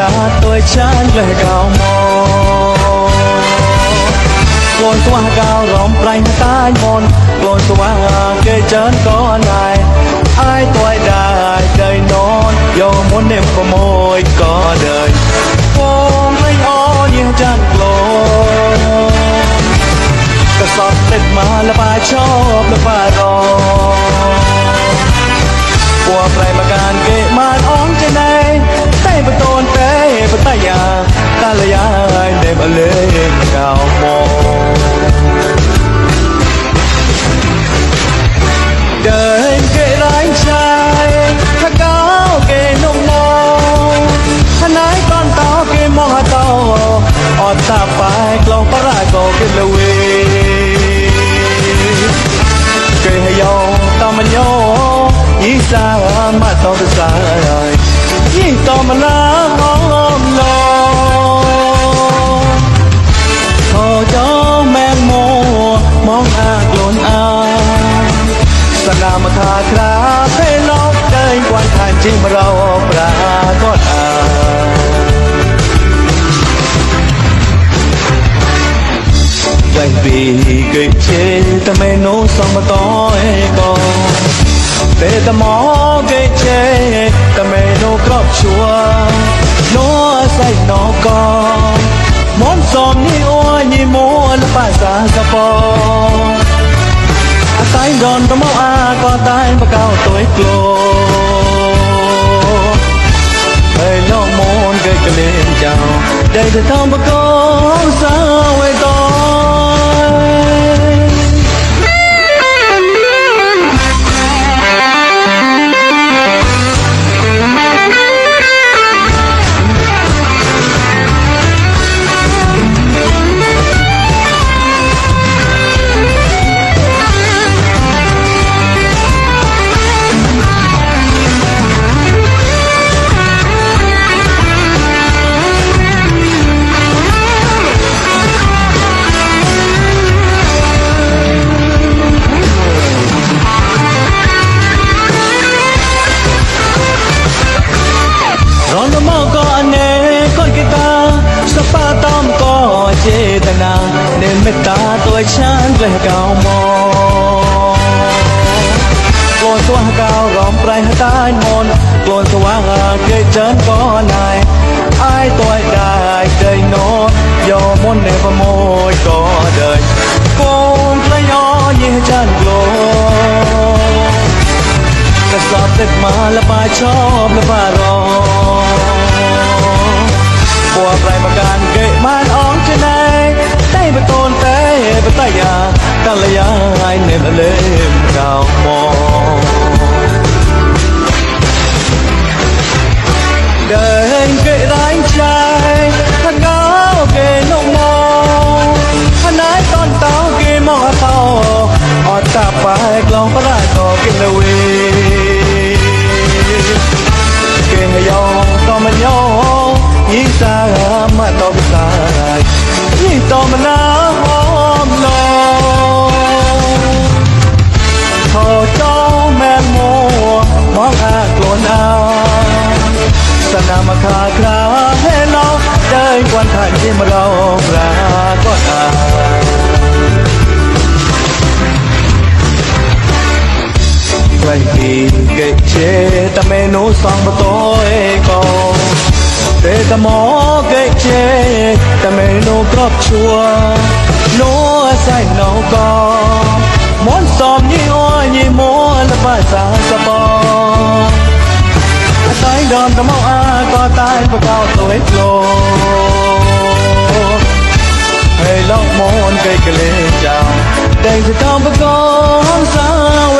ta tôi chán lời cao mò lồn xóa cao rõm ranh tai mòn lồn xóa kê chán có này ai tôi đại đời non vô muốn đêm có môi có đời phong lấy ó như chán lồnก็สอบติดมาละป่าชอบละป่ารอบัวไพรมาการเกะมานอ้องใจในใต้ประตูนเต้ประตายาตาละยายเดบเลยเก่ามองเดินเกะร้ายชายถ้าก้าวเกะนกมองถ้านายก้อนเต้าเกะมองหาเต้าอดตาไปกลองปลาโกเกะละเวเกยให้ยอตอมันโยยิ่งสามาต่อไปสายยิ่งต่อมาล้างอ้อมลอยขอเจ้าแมงโมมองอาโกลนอาสนามคาคราให้ลบเดินกวนทานจริงเราปรากฏvì cái chế ta mê nô xong mà tối có để ta mó cái chế ta mê nô cọp chua nó say nó có món xòm ni ôi ni mua là bà xa xa phò tay đòn có máu có tay mà cao tuổi clô hơi lo môn cái lên chào đây thì thơm mà có sao vậy tôi chế ta na nên mê ta tôi chán lời cao mò lồn xóa cao rõm prai tai mòn lồn xóa kê chán có này ai tôi đại đời non do môn nề và môi có đời con lấy nhỏ như chán lôก็สอบติดมาละป่าชอบละป่ารอบัวไพรมาการเกะมานอ้องจะไหนได้ประตูนเต้ประตายาตาละยายเนบเล่มเก่ามองเดินเกะร้ายชายถ้าก้าวเกะนกมองถ้านายตอนเต้าเกะมองเต้าอดตาไปกลองปลาโกเกะละเวเกะให้ยองก็มันยองยิ่งสามาต่อไปสายยิ่งต่อมาน้ำหอมลอยขอเจ้าแม่โมมองอาโกลนอาสนามคาคราให้เราได้กวนทานที่มาเราปรากฏVậy cái chế ta mê nô xong vào tối có để ta mó cái chế ta mê nô cọp chua nó say nó có món xòm như ôi như mua là phải xa xa bò tay đòn ta máu có tay và cao tuổi lô hay lóc môn cây cây lên chào đây thì tao với con sao